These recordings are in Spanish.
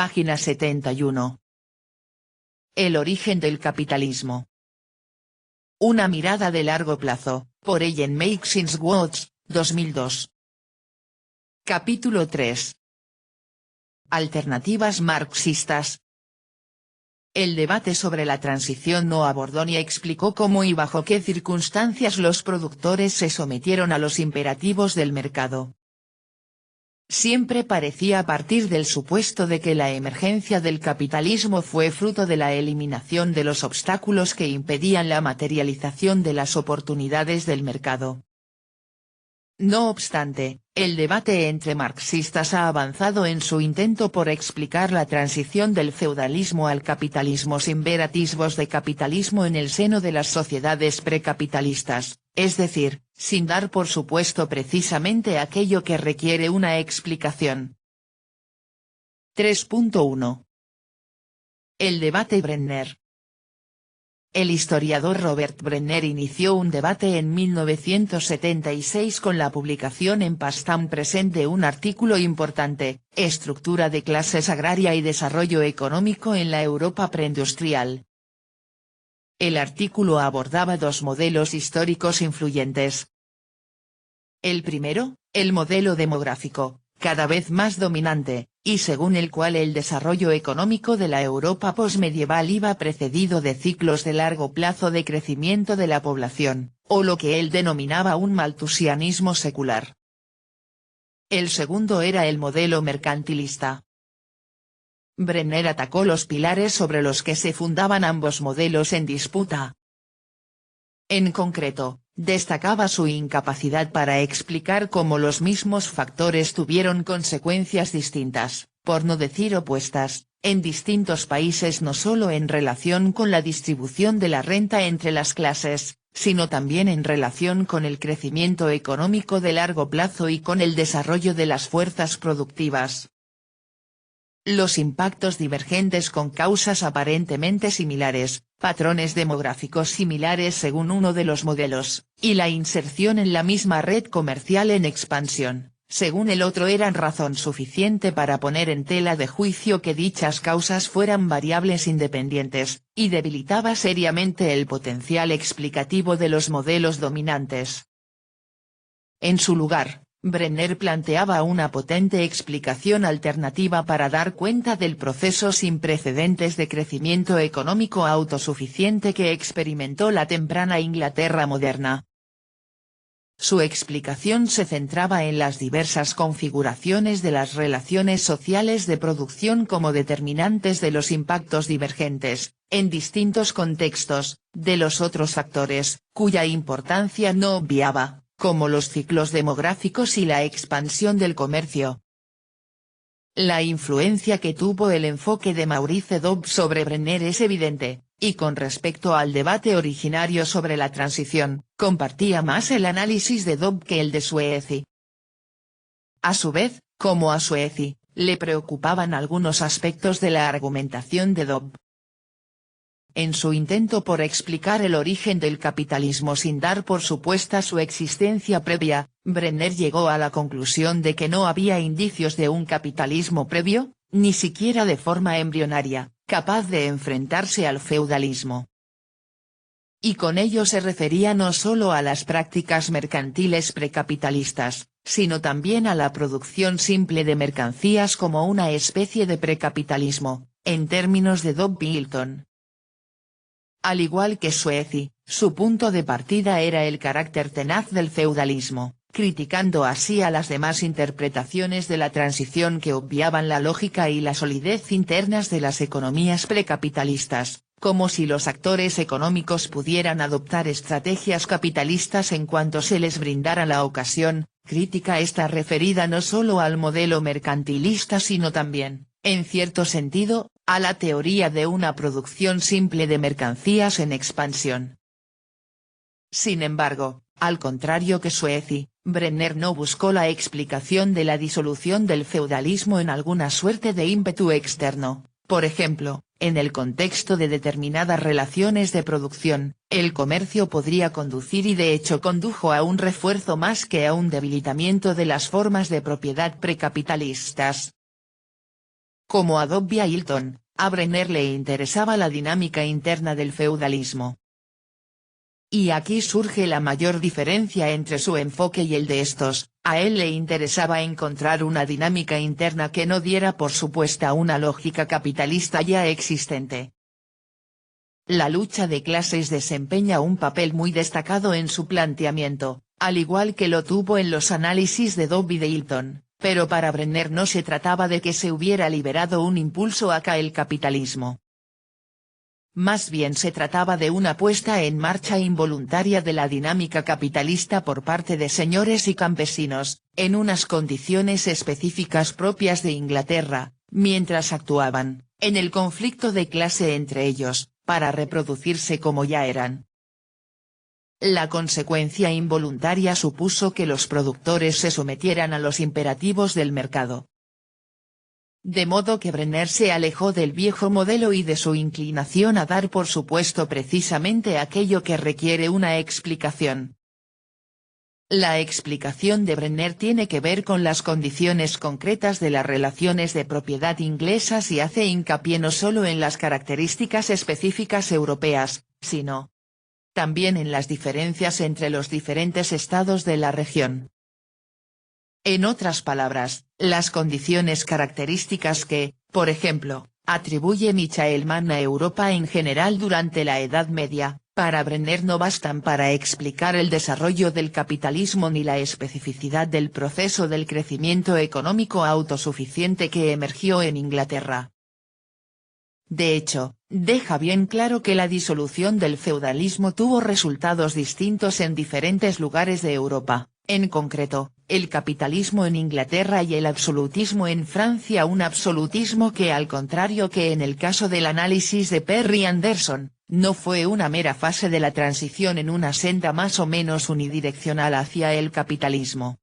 Página 71. El origen del capitalismo. Una mirada de largo plazo, por Ellen Maxine Watts, 2002. Capítulo 3. Alternativas marxistas. El debate sobre la transición no abordó ni explicó cómo y bajo qué circunstancias los productores se sometieron a los imperativos del mercado. Siempre parecía partir del supuesto de que la emergencia del capitalismo fue fruto de la eliminación de los obstáculos que impedían la materialización de las oportunidades del mercado. No obstante, el debate entre marxistas ha avanzado en su intento por explicar la transición del feudalismo al capitalismo sin ver atisbos de capitalismo en el seno de las sociedades precapitalistas, es decir, sin dar por supuesto precisamente aquello que requiere una explicación. 3.1. El debate Brenner. El historiador Robert Brenner inició un debate en 1976 con la publicación en Past and Present de un artículo importante, Estructura de clases agraria y desarrollo económico en la Europa preindustrial. El artículo abordaba dos modelos históricos influyentes. El primero, el modelo demográfico, cada vez más dominante, y según el cual el desarrollo económico de la Europa posmedieval iba precedido de ciclos de largo plazo de crecimiento de la población, o lo que él denominaba un malthusianismo secular. El segundo era el modelo mercantilista. Brenner atacó los pilares sobre los que se fundaban ambos modelos en disputa. En concreto, destacaba su incapacidad para explicar cómo los mismos factores tuvieron consecuencias distintas, por no decir opuestas, en distintos países no solo en relación con la distribución de la renta entre las clases, sino también en relación con el crecimiento económico de largo plazo y con el desarrollo de las fuerzas productivas. Los impactos divergentes con causas aparentemente similares, patrones demográficos similares según uno de los modelos, y la inserción en la misma red comercial en expansión, según el otro eran razón suficiente para poner en tela de juicio que dichas causas fueran variables independientes, y debilitaba seriamente el potencial explicativo de los modelos dominantes. En su lugar, Brenner planteaba una potente explicación alternativa para dar cuenta del proceso sin precedentes de crecimiento económico autosuficiente que experimentó la temprana Inglaterra moderna. Su explicación se centraba en las diversas configuraciones de las relaciones sociales de producción como determinantes de los impactos divergentes, en distintos contextos, de los otros factores, cuya importancia no obviaba, como los ciclos demográficos y la expansión del comercio. La influencia que tuvo el enfoque de Maurice Dobbs sobre Brenner es evidente, y con respecto al debate originario sobre la transición, compartía más el análisis de Dobbs que el de Suezy. A su vez, como a Suezy, le preocupaban algunos aspectos de la argumentación de Dobbs. En su intento por explicar el origen del capitalismo sin dar por supuesta su existencia previa, Brenner llegó a la conclusión de que no había indicios de un capitalismo previo, ni siquiera de forma embrionaria, capaz de enfrentarse al feudalismo. Y con ello se refería no solo a las prácticas mercantiles precapitalistas, sino también a la producción simple de mercancías como una especie de precapitalismo, en términos de Dobbs y Hilton. Al igual que Suezy, su punto de partida era el carácter tenaz del feudalismo, criticando así a las demás interpretaciones de la transición que obviaban la lógica y la solidez internas de las economías precapitalistas, como si los actores económicos pudieran adoptar estrategias capitalistas en cuanto se les brindara la ocasión. Crítica esta referida no solo al modelo mercantilista sino también, en cierto sentido, a la teoría de una producción simple de mercancías en expansión. Sin embargo, al contrario que Suezy, Brenner no buscó la explicación de la disolución del feudalismo en alguna suerte de ímpetu externo, por ejemplo, en el contexto de determinadas relaciones de producción, el comercio podría conducir y de hecho condujo a un refuerzo más que a un debilitamiento de las formas de propiedad precapitalistas. Como Adobe a Hilton, a Brenner le interesaba la dinámica interna del feudalismo. Y aquí surge la mayor diferencia entre su enfoque y el de estos. A él le interesaba encontrar una dinámica interna que no diera por supuesta una lógica capitalista ya existente. La lucha de clases desempeña un papel muy destacado en su planteamiento, al igual que lo tuvo en los análisis de Adobe y de Hilton, pero para Brenner no se trataba de que se hubiera liberado un impulso hacia el capitalismo. Más bien se trataba de una puesta en marcha involuntaria de la dinámica capitalista por parte de señores y campesinos, en unas condiciones específicas propias de Inglaterra, mientras actuaban, en el conflicto de clase entre ellos, para reproducirse como ya eran. La consecuencia involuntaria supuso que los productores se sometieran a los imperativos del mercado. De modo que Brenner se alejó del viejo modelo y de su inclinación a dar por supuesto precisamente aquello que requiere una explicación. La explicación de Brenner tiene que ver con las condiciones concretas de las relaciones de propiedad inglesas y hace hincapié no solo en las características específicas europeas, sino también en las diferencias entre los diferentes estados de la región. En otras palabras, las condiciones características que, por ejemplo, atribuye Michael Mann a Europa en general durante la Edad Media, para Brenner no bastan para explicar el desarrollo del capitalismo ni la especificidad del proceso del crecimiento económico autosuficiente que emergió en Inglaterra. De hecho, deja bien claro que la disolución del feudalismo tuvo resultados distintos en diferentes lugares de Europa, en concreto, el capitalismo en Inglaterra y el absolutismo en Francia, un absolutismo que al contrario que en el caso del análisis de Perry Anderson, no fue una mera fase de la transición en una senda más o menos unidireccional hacia el capitalismo.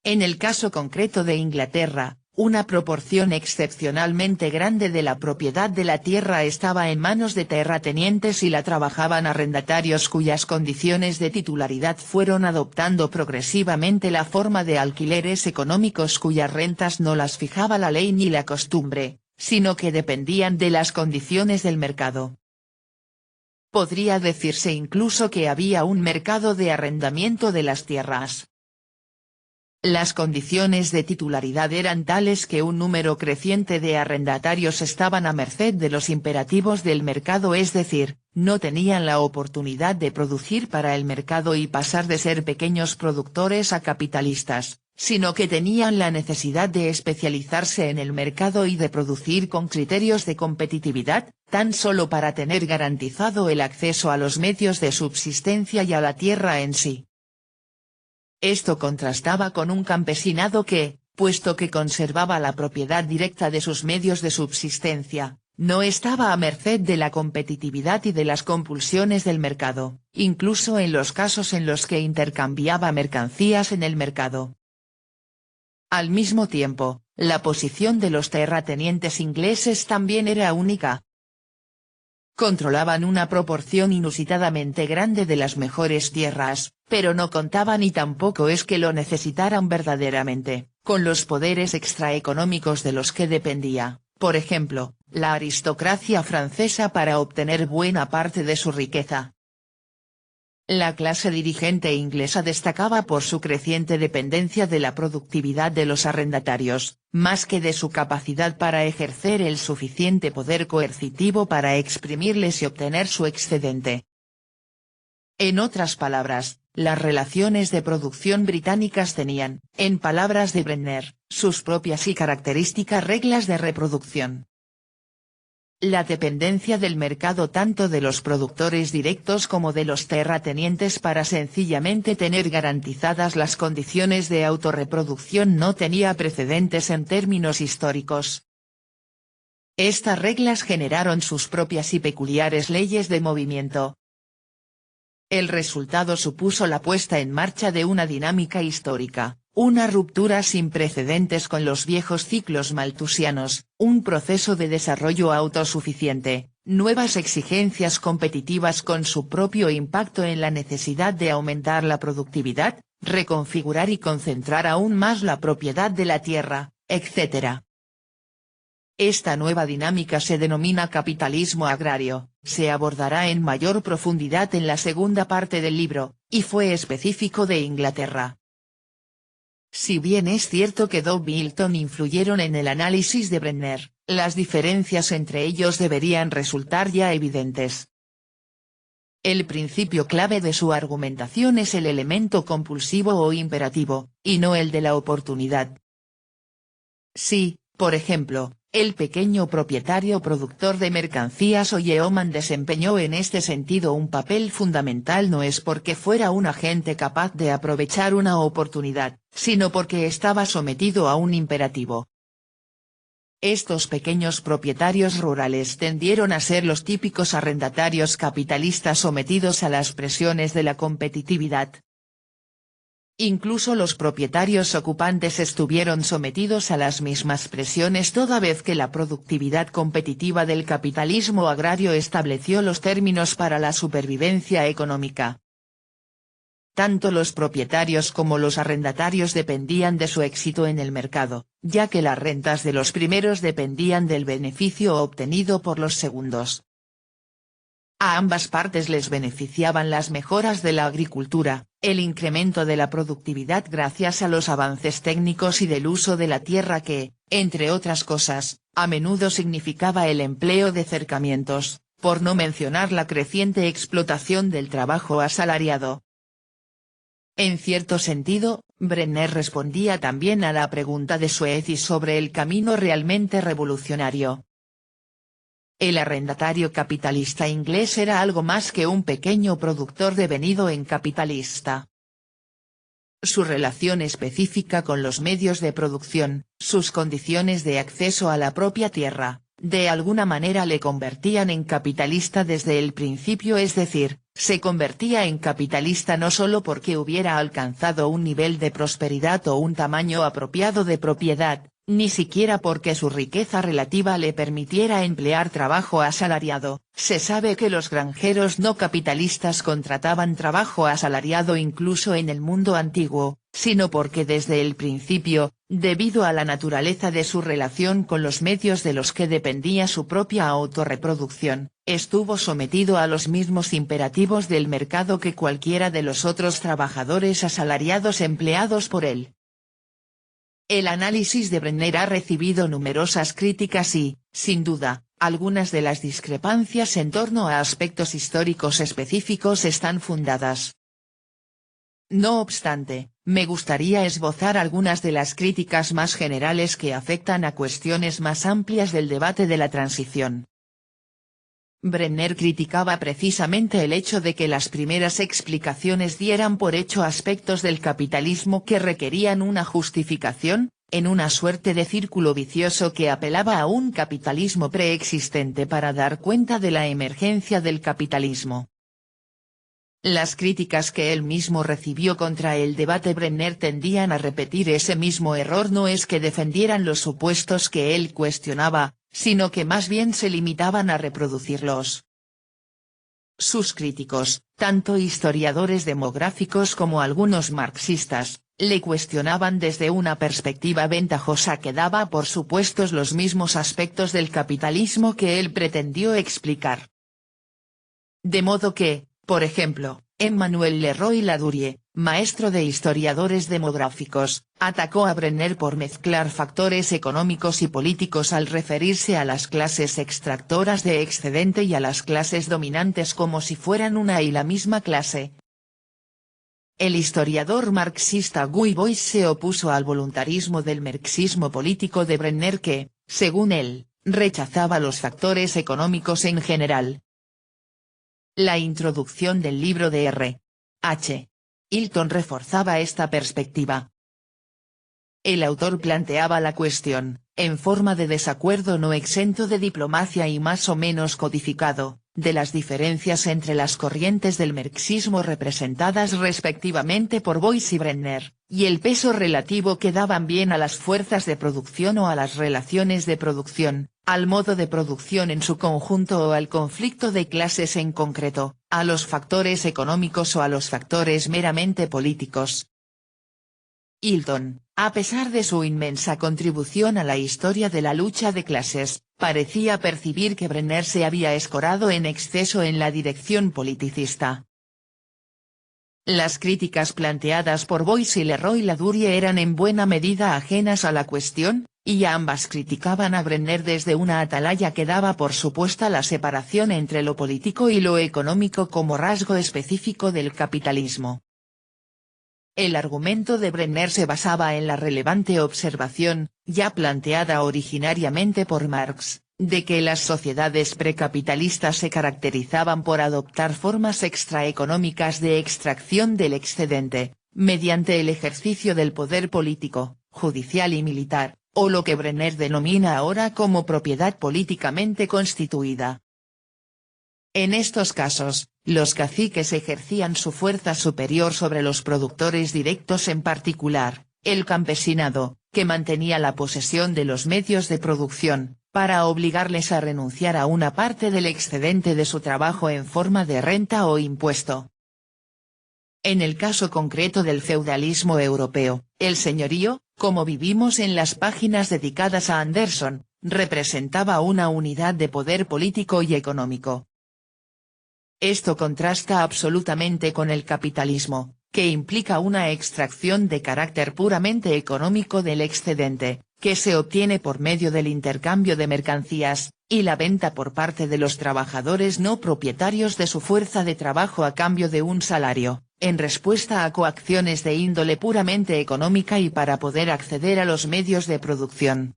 En el caso concreto de Inglaterra, una proporción excepcionalmente grande de la propiedad de la tierra estaba en manos de terratenientes y la trabajaban arrendatarios cuyas condiciones de titularidad fueron adoptando progresivamente la forma de alquileres económicos cuyas rentas no las fijaba la ley ni la costumbre, sino que dependían de las condiciones del mercado. Podría decirse incluso que había un mercado de arrendamiento de las tierras. Las condiciones de titularidad eran tales que un número creciente de arrendatarios estaban a merced de los imperativos del mercado, es decir, no tenían la oportunidad de producir para el mercado y pasar de ser pequeños productores a capitalistas, sino que tenían la necesidad de especializarse en el mercado y de producir con criterios de competitividad, tan solo para tener garantizado el acceso a los medios de subsistencia y a la tierra en sí. Esto contrastaba con un campesinado que, puesto que conservaba la propiedad directa de sus medios de subsistencia, no estaba a merced de la competitividad y de las compulsiones del mercado, incluso en los casos en los que intercambiaba mercancías en el mercado. Al mismo tiempo, la posición de los terratenientes ingleses también era única. Controlaban una proporción inusitadamente grande de las mejores tierras, pero no contaban y tampoco es que lo necesitaran verdaderamente, con los poderes extraeconómicos de los que dependía, por ejemplo, la aristocracia francesa para obtener buena parte de su riqueza. La clase dirigente inglesa destacaba por su creciente dependencia de la productividad de los arrendatarios, más que de su capacidad para ejercer el suficiente poder coercitivo para exprimirles y obtener su excedente. En otras palabras, las relaciones de producción británicas tenían, en palabras de Brenner, sus propias y características reglas de reproducción. La dependencia del mercado tanto de los productores directos como de los terratenientes para sencillamente tener garantizadas las condiciones de autorreproducción no tenía precedentes en términos históricos. Estas reglas generaron sus propias y peculiares leyes de movimiento. El resultado supuso la puesta en marcha de una dinámica histórica, una ruptura sin precedentes con los viejos ciclos malthusianos, un proceso de desarrollo autosuficiente, nuevas exigencias competitivas con su propio impacto en la necesidad de aumentar la productividad, reconfigurar y concentrar aún más la propiedad de la tierra, etc. Esta nueva dinámica se denomina capitalismo agrario, se abordará en mayor profundidad en la segunda parte del libro, y fue específico de Inglaterra. Si bien es cierto que Dow y Milton influyeron en el análisis de Brenner, las diferencias entre ellos deberían resultar ya evidentes. El principio clave de su argumentación es el elemento compulsivo o imperativo, y no el de la oportunidad. Si, por ejemplo, el pequeño propietario productor de mercancías o yeoman desempeñó en este sentido un papel fundamental, no es porque fuera un agente capaz de aprovechar una oportunidad, sino porque estaba sometido a un imperativo. Estos pequeños propietarios rurales tendieron a ser los típicos arrendatarios capitalistas sometidos a las presiones de la competitividad. Incluso los propietarios ocupantes estuvieron sometidos a las mismas presiones toda vez que la productividad competitiva del capitalismo agrario estableció los términos para la supervivencia económica. Tanto los propietarios como los arrendatarios dependían de su éxito en el mercado, ya que las rentas de los primeros dependían del beneficio obtenido por los segundos. A ambas partes les beneficiaban las mejoras de la agricultura, el incremento de la productividad gracias a los avances técnicos y del uso de la tierra que, entre otras cosas, a menudo significaba el empleo de cercamientos, por no mencionar la creciente explotación del trabajo asalariado. En cierto sentido, Brenner respondía también a la pregunta de Suez sobre el camino realmente revolucionario. El arrendatario capitalista inglés era algo más que un pequeño productor devenido en capitalista. Su relación específica con los medios de producción, sus condiciones de acceso a la propia tierra, de alguna manera le convertían en capitalista desde el principio, es decir, se convertía en capitalista no solo porque hubiera alcanzado un nivel de prosperidad o un tamaño apropiado de propiedad, ni siquiera porque su riqueza relativa le permitiera emplear trabajo asalariado. Se sabe que los granjeros no capitalistas contrataban trabajo asalariado incluso en el mundo antiguo, sino porque desde el principio, debido a la naturaleza de su relación con los medios de los que dependía su propia autorreproducción, estuvo sometido a los mismos imperativos del mercado que cualquiera de los otros trabajadores asalariados empleados por él. El análisis de Brenner ha recibido numerosas críticas y, sin duda, algunas de las discrepancias en torno a aspectos históricos específicos están fundadas. No obstante, me gustaría esbozar algunas de las críticas más generales que afectan a cuestiones más amplias del debate de la transición. Brenner criticaba precisamente el hecho de que las primeras explicaciones dieran por hecho aspectos del capitalismo que requerían una justificación, en una suerte de círculo vicioso que apelaba a un capitalismo preexistente para dar cuenta de la emergencia del capitalismo. Las críticas que él mismo recibió contra el debate Brenner tendían a repetir ese mismo error. No es que defendieran los supuestos que él cuestionaba, sino que más bien se limitaban a reproducirlos. Sus críticos, tanto historiadores demográficos como algunos marxistas, le cuestionaban desde una perspectiva ventajosa que daba por supuestos los mismos aspectos del capitalismo que él pretendió explicar. De modo que, por ejemplo, Emmanuel Leroy-Ladurie, maestro de historiadores demográficos, atacó a Brenner por mezclar factores económicos y políticos al referirse a las clases extractoras de excedente y a las clases dominantes como si fueran una y la misma clase. El historiador marxista Guy Boyce se opuso al voluntarismo del marxismo político de Brenner que, según él, rechazaba los factores económicos en general. La introducción del libro de R. H. Hilton reforzaba esta perspectiva. El autor planteaba la cuestión, en forma de desacuerdo no exento de diplomacia y más o menos codificado, de las diferencias entre las corrientes del marxismo representadas respectivamente por Boyce y Brenner, y el peso relativo que daban bien a las fuerzas de producción o a las relaciones de producción, al modo de producción en su conjunto o al conflicto de clases en concreto, a los factores económicos o a los factores meramente políticos. Hilton, a pesar de su inmensa contribución a la historia de la lucha de clases, parecía percibir que Brenner se había escorado en exceso en la dirección politicista. Las críticas planteadas por Boyce y Leroy-Ladurie eran en buena medida ajenas a la cuestión, y ambas criticaban a Brenner desde una atalaya que daba por supuesta la separación entre lo político y lo económico como rasgo específico del capitalismo. El argumento de Brenner se basaba en la relevante observación, ya planteada originariamente por Marx, de que las sociedades precapitalistas se caracterizaban por adoptar formas extraeconómicas de extracción del excedente, mediante el ejercicio del poder político, judicial y militar, o lo que Brenner denomina ahora como propiedad políticamente constituida. En estos casos, los caciques ejercían su fuerza superior sobre los productores directos, en particular, el campesinado, que mantenía la posesión de los medios de producción, para obligarles a renunciar a una parte del excedente de su trabajo en forma de renta o impuesto. En el caso concreto del feudalismo europeo, el señorío, como vivimos en las páginas dedicadas a Anderson, representaba una unidad de poder político y económico. Esto contrasta absolutamente con el capitalismo, que implica una extracción de carácter puramente económico del excedente, que se obtiene por medio del intercambio de mercancías, y la venta por parte de los trabajadores no propietarios de su fuerza de trabajo a cambio de un salario, en respuesta a coacciones de índole puramente económica y para poder acceder a los medios de producción.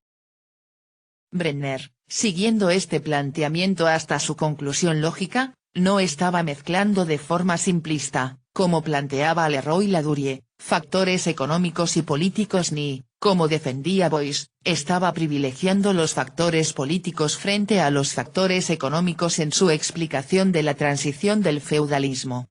Brenner, siguiendo este planteamiento hasta su conclusión lógica, no estaba mezclando de forma simplista, como planteaba Leroy-Ladurie, factores económicos y políticos ni, como defendía Boyce, estaba privilegiando los factores políticos frente a los factores económicos en su explicación de la transición del feudalismo.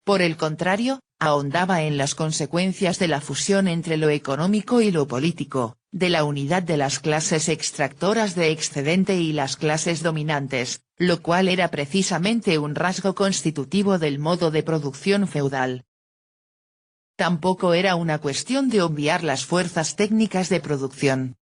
Por el contrario, ahondaba en las consecuencias de la fusión entre lo económico y lo político, de la unidad de las clases extractoras de excedente y las clases dominantes, lo cual era precisamente un rasgo constitutivo del modo de producción feudal. Tampoco era una cuestión de obviar las fuerzas técnicas de producción.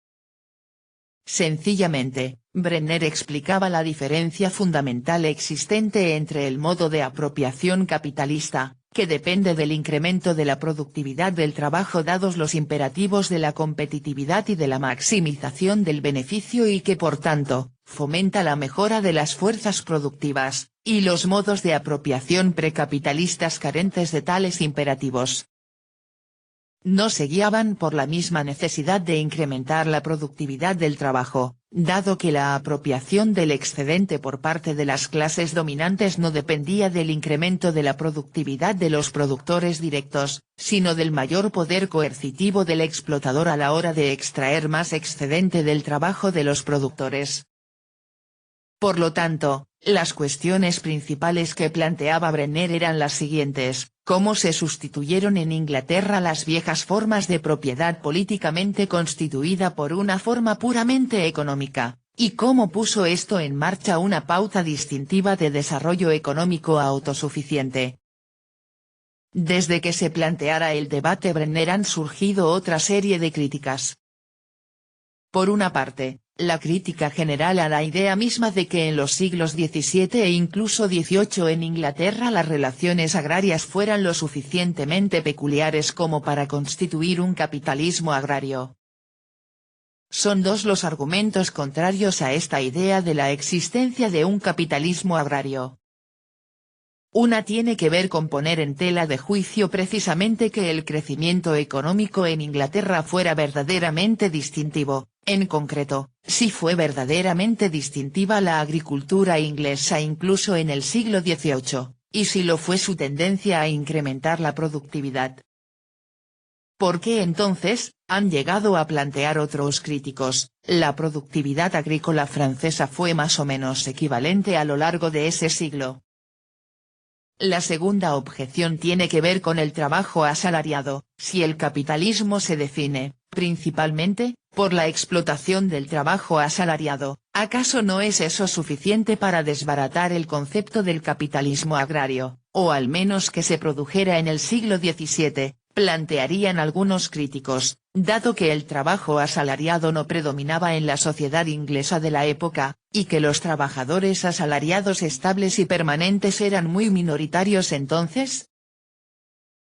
Sencillamente, Brenner explicaba la diferencia fundamental existente entre el modo de apropiación capitalista, que depende del incremento de la productividad del trabajo dados los imperativos de la competitividad y de la maximización del beneficio y que por tanto, fomenta la mejora de las fuerzas productivas, y los modos de apropiación precapitalistas carentes de tales imperativos. No se guiaban por la misma necesidad de incrementar la productividad del trabajo, dado que la apropiación del excedente por parte de las clases dominantes no dependía del incremento de la productividad de los productores directos, sino del mayor poder coercitivo del explotador a la hora de extraer más excedente del trabajo de los productores. Por lo tanto, las cuestiones principales que planteaba Brenner eran las siguientes: cómo se sustituyeron en Inglaterra las viejas formas de propiedad políticamente constituida por una forma puramente económica, y cómo puso esto en marcha una pauta distintiva de desarrollo económico autosuficiente. Desde que se planteara el debate Brenner han surgido otra serie de críticas. Por una parte, la crítica general a la idea misma de que en los siglos XVII e incluso XVIII en Inglaterra las relaciones agrarias fueran lo suficientemente peculiares como para constituir un capitalismo agrario. Son dos los argumentos contrarios a esta idea de la existencia de un capitalismo agrario. Una tiene que ver con poner en tela de juicio precisamente que el crecimiento económico en Inglaterra fuera verdaderamente distintivo, en concreto, si fue verdaderamente distintiva la agricultura inglesa incluso en el siglo XVIII, y si lo fue su tendencia a incrementar la productividad. ¿Por qué entonces, han llegado a plantear otros críticos, la productividad agrícola francesa fue más o menos equivalente a lo largo de ese siglo? La segunda objeción tiene que ver con el trabajo asalariado. Si el capitalismo se define, principalmente, por la explotación del trabajo asalariado, ¿acaso no es eso suficiente para desbaratar el concepto del capitalismo agrario, o al menos que se produjera en el siglo XVII, plantearían algunos críticos, dado que el trabajo asalariado no predominaba en la sociedad inglesa de la época, y que los trabajadores asalariados estables y permanentes eran muy minoritarios entonces.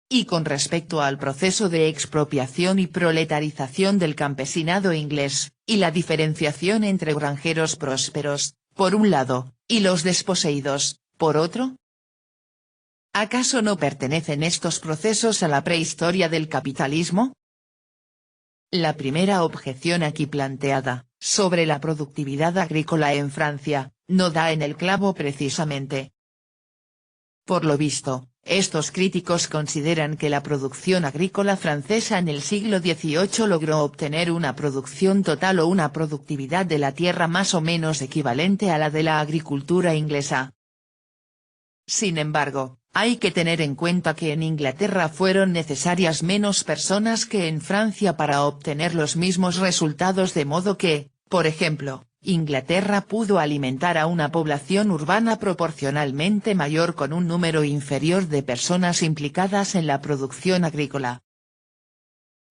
Y con respecto al proceso de expropiación y proletarización del campesinado inglés, y la diferenciación entre granjeros prósperos, por un lado, y los desposeídos, por otro. ¿Acaso no pertenecen estos procesos a la prehistoria del capitalismo? La primera objeción aquí planteada, sobre la productividad agrícola en Francia, no da en el clavo precisamente. Por lo visto, estos críticos consideran que la producción agrícola francesa en el siglo XVIII logró obtener una producción total o una productividad de la tierra más o menos equivalente a la de la agricultura inglesa. Sin embargo, hay que tener en cuenta que en Inglaterra fueron necesarias menos personas que en Francia para obtener los mismos resultados, de modo que, por ejemplo, Inglaterra pudo alimentar a una población urbana proporcionalmente mayor con un número inferior de personas implicadas en la producción agrícola.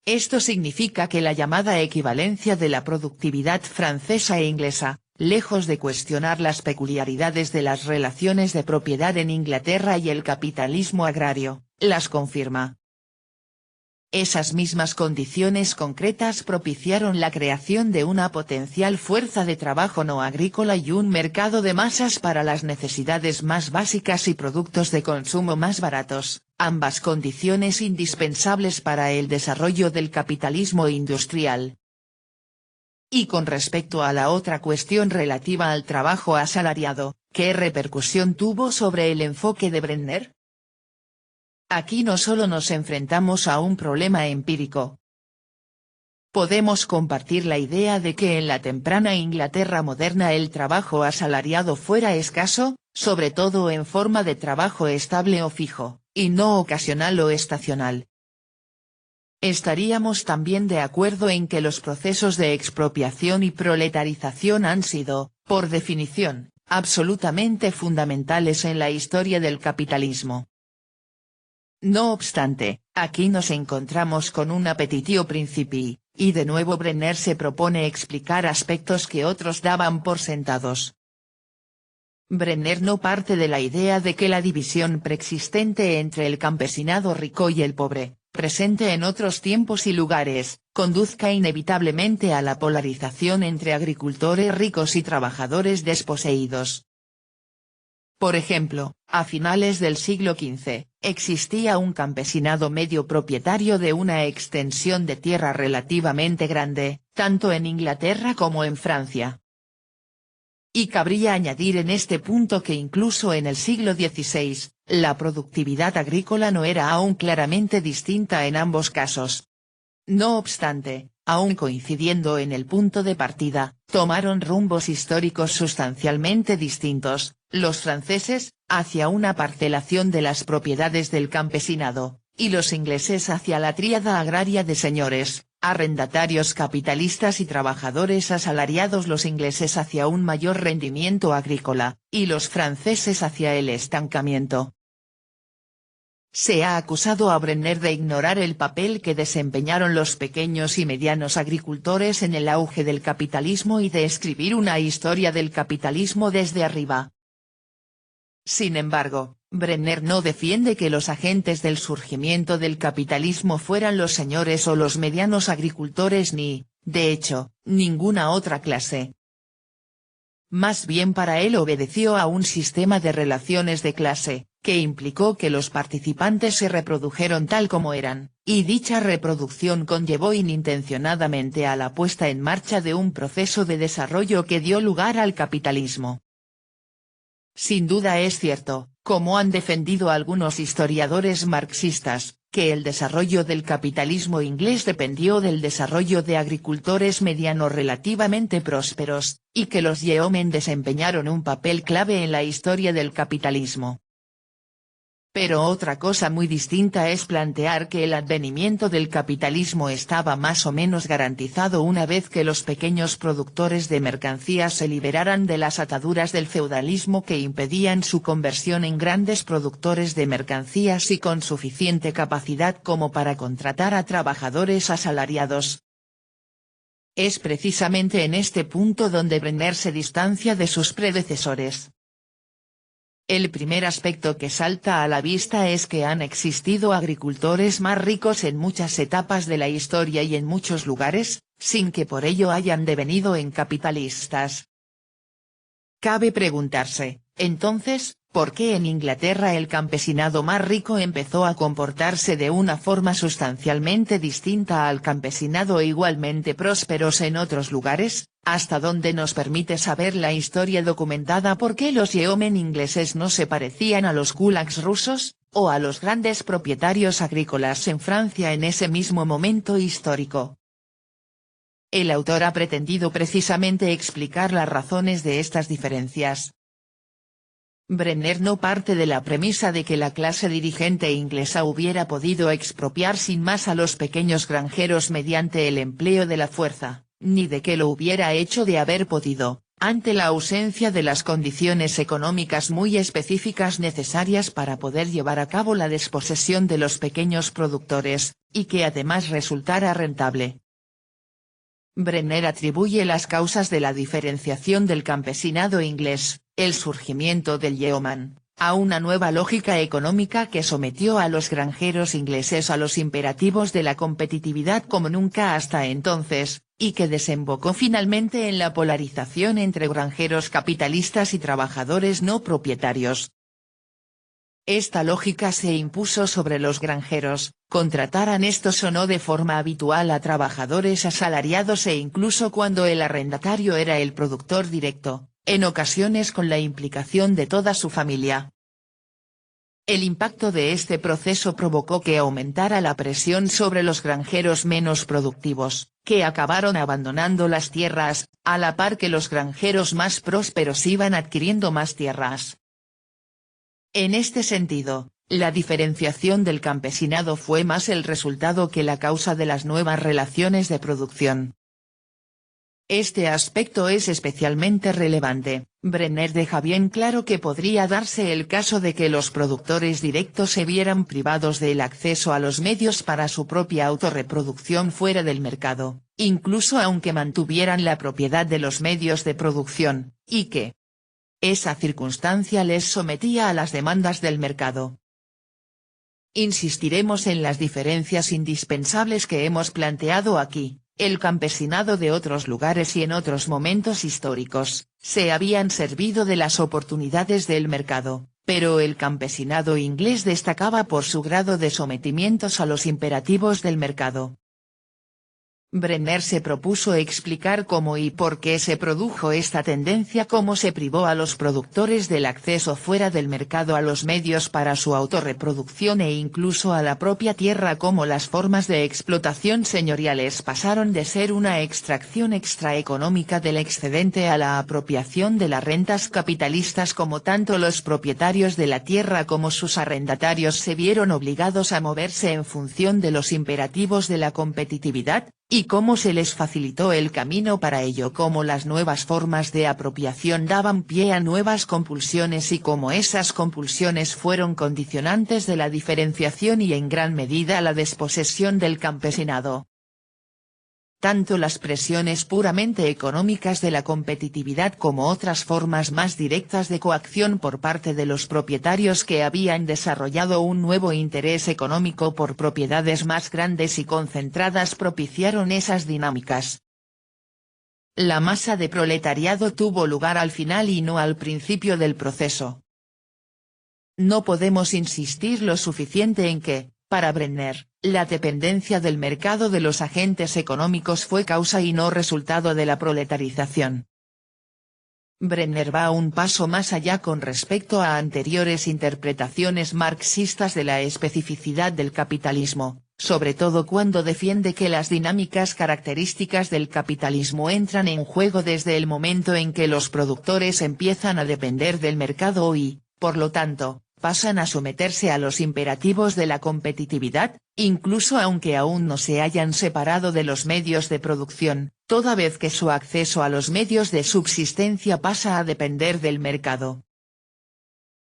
Esto significa que la llamada equivalencia de la productividad francesa e inglesa, lejos de cuestionar las peculiaridades de las relaciones de propiedad en Inglaterra y el capitalismo agrario, las confirma. Esas mismas condiciones concretas propiciaron la creación de una potencial fuerza de trabajo no agrícola y un mercado de masas para las necesidades más básicas y productos de consumo más baratos, ambas condiciones indispensables para el desarrollo del capitalismo industrial. Y con respecto a la otra cuestión relativa al trabajo asalariado, ¿qué repercusión tuvo sobre el enfoque de Brenner? Aquí no solo nos enfrentamos a un problema empírico. Podemos compartir la idea de que en la temprana Inglaterra moderna el trabajo asalariado fuera escaso, sobre todo en forma de trabajo estable o fijo, y no ocasional o estacional. Estaríamos también de acuerdo en que los procesos de expropiación y proletarización han sido, por definición, absolutamente fundamentales en la historia del capitalismo. No obstante, aquí nos encontramos con un appetitio principii, y de nuevo Brenner se propone explicar aspectos que otros daban por sentados. Brenner no parte de la idea de que la división preexistente entre el campesinado rico y el pobre, presente en otros tiempos y lugares, conduzca inevitablemente a la polarización entre agricultores ricos y trabajadores desposeídos. Por ejemplo, a finales del siglo XV, existía un campesinado medio propietario de una extensión de tierra relativamente grande, tanto en Inglaterra como en Francia. Y cabría añadir en este punto que incluso en el siglo XVI, la productividad agrícola no era aún claramente distinta en ambos casos. No obstante, aun coincidiendo en el punto de partida, tomaron rumbos históricos sustancialmente distintos, los franceses, hacia una parcelación de las propiedades del campesinado, y los ingleses hacia la tríada agraria de señores, arrendatarios capitalistas y trabajadores asalariados, los ingleses hacia un mayor rendimiento agrícola, y los franceses hacia el estancamiento. Se ha acusado a Brenner de ignorar el papel que desempeñaron los pequeños y medianos agricultores en el auge del capitalismo y de escribir una historia del capitalismo desde arriba. Sin embargo, Brenner no defiende que los agentes del surgimiento del capitalismo fueran los señores o los medianos agricultores ni, de hecho, ninguna otra clase. Más bien para él obedeció a un sistema de relaciones de clase, que implicó que los participantes se reprodujeron tal como eran, y dicha reproducción conllevó inintencionadamente a la puesta en marcha de un proceso de desarrollo que dio lugar al capitalismo. Sin duda es cierto, como han defendido algunos historiadores marxistas, que el desarrollo del capitalismo inglés dependió del desarrollo de agricultores medianos relativamente prósperos, y que los yeomen desempeñaron un papel clave en la historia del capitalismo. Pero otra cosa muy distinta es plantear que el advenimiento del capitalismo estaba más o menos garantizado una vez que los pequeños productores de mercancías se liberaran de las ataduras del feudalismo que impedían su conversión en grandes productores de mercancías y con suficiente capacidad como para contratar a trabajadores asalariados. Es precisamente en este punto donde Brenner se distancia de sus predecesores. El primer aspecto que salta a la vista es que han existido agricultores más ricos en muchas etapas de la historia y en muchos lugares, sin que por ello hayan devenido en capitalistas. Cabe preguntarse, entonces, ¿por qué en Inglaterra el campesinado más rico empezó a comportarse de una forma sustancialmente distinta al campesinado igualmente prósperos en otros lugares? Hasta donde nos permite saber la historia documentada por qué los yeomen ingleses no se parecían a los kulaks rusos, o a los grandes propietarios agrícolas en Francia en ese mismo momento histórico. El autor ha pretendido precisamente explicar las razones de estas diferencias. Brenner no parte de la premisa de que la clase dirigente inglesa hubiera podido expropiar sin más a los pequeños granjeros mediante el empleo de la fuerza, ni de que lo hubiera hecho de haber podido, ante la ausencia de las condiciones económicas muy específicas necesarias para poder llevar a cabo la desposesión de los pequeños productores, y que además resultara rentable. Brenner atribuye las causas de la diferenciación del campesinado inglés, el surgimiento del yeoman, a una nueva lógica económica que sometió a los granjeros ingleses a los imperativos de la competitividad como nunca hasta entonces, y que desembocó finalmente en la polarización entre granjeros capitalistas y trabajadores no propietarios. Esta lógica se impuso sobre los granjeros, contrataran estos o no de forma habitual a trabajadores asalariados e incluso cuando el arrendatario era el productor directo, en ocasiones con la implicación de toda su familia. El impacto de este proceso provocó que aumentara la presión sobre los granjeros menos productivos, que acabaron abandonando las tierras, a la par que los granjeros más prósperos iban adquiriendo más tierras. En este sentido, la diferenciación del campesinado fue más el resultado que la causa de las nuevas relaciones de producción. Este aspecto es especialmente relevante. Brenner deja bien claro que podría darse el caso de que los productores directos se vieran privados del acceso a los medios para su propia autorreproducción fuera del mercado, incluso aunque mantuvieran la propiedad de los medios de producción, y que esa circunstancia les sometía a las demandas del mercado. Insistiremos en las diferencias indispensables que hemos planteado aquí. El campesinado de otros lugares y en otros momentos históricos, se habían servido de las oportunidades del mercado, pero el campesinado inglés destacaba por su grado de sometimientos a los imperativos del mercado. Brenner se propuso explicar cómo y por qué se produjo esta tendencia, cómo se privó a los productores del acceso fuera del mercado a los medios para su autorreproducción e incluso a la propia tierra, cómo las formas de explotación señoriales pasaron de ser una extracción extraeconómica del excedente a la apropiación de las rentas capitalistas, como tanto los propietarios de la tierra como sus arrendatarios se vieron obligados a moverse en función de los imperativos de la competitividad, y cómo se les facilitó el camino para ello, cómo las nuevas formas de apropiación daban pie a nuevas compulsiones y cómo esas compulsiones fueron condicionantes de la diferenciación y en gran medida la desposesión del campesinado. Tanto las presiones puramente económicas de la competitividad como otras formas más directas de coacción por parte de los propietarios que habían desarrollado un nuevo interés económico por propiedades más grandes y concentradas propiciaron esas dinámicas. La masa de proletariado tuvo lugar al final y no al principio del proceso. No podemos insistir lo suficiente en que, para Brenner, la dependencia del mercado de los agentes económicos fue causa y no resultado de la proletarización. Brenner va un paso más allá con respecto a anteriores interpretaciones marxistas de la especificidad del capitalismo, sobre todo cuando defiende que las dinámicas características del capitalismo entran en juego desde el momento en que los productores empiezan a depender del mercado y, por lo tanto, pasan a someterse a los imperativos de la competitividad, incluso aunque aún no se hayan separado de los medios de producción, toda vez que su acceso a los medios de subsistencia pasa a depender del mercado.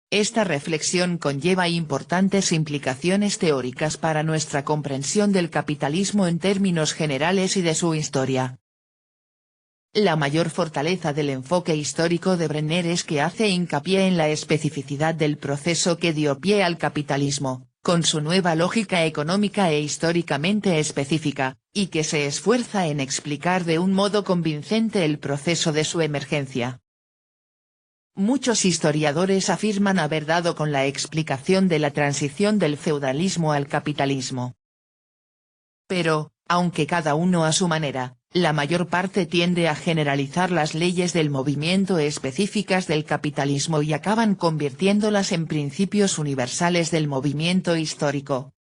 Esta reflexión conlleva importantes implicaciones teóricas para nuestra comprensión del capitalismo en términos generales y de su historia. La mayor fortaleza del enfoque histórico de Brenner es que hace hincapié en la especificidad del proceso que dio pie al capitalismo, con su nueva lógica económica e históricamente específica, y que se esfuerza en explicar de un modo convincente el proceso de su emergencia. Muchos historiadores afirman haber dado con la explicación de la transición del feudalismo al capitalismo. Pero, aunque cada uno a su manera, la mayor parte tiende a generalizar las leyes del movimiento específicas del capitalismo y acaban convirtiéndolas en principios universales del movimiento histórico.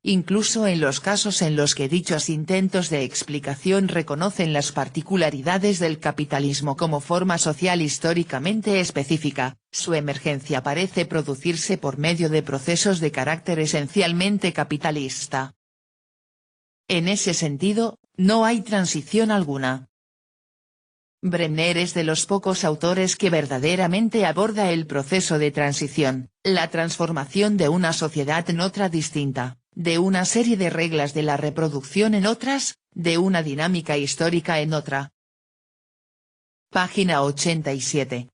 Incluso en los casos en los que dichos intentos de explicación reconocen las particularidades del capitalismo como forma social históricamente específica, su emergencia parece producirse por medio de procesos de carácter esencialmente capitalista. En ese sentido, no hay transición alguna. Brenner es de los pocos autores que verdaderamente aborda el proceso de transición, la transformación de una sociedad en otra distinta, de una serie de reglas de la reproducción en otras, de una dinámica histórica en otra. Página 87.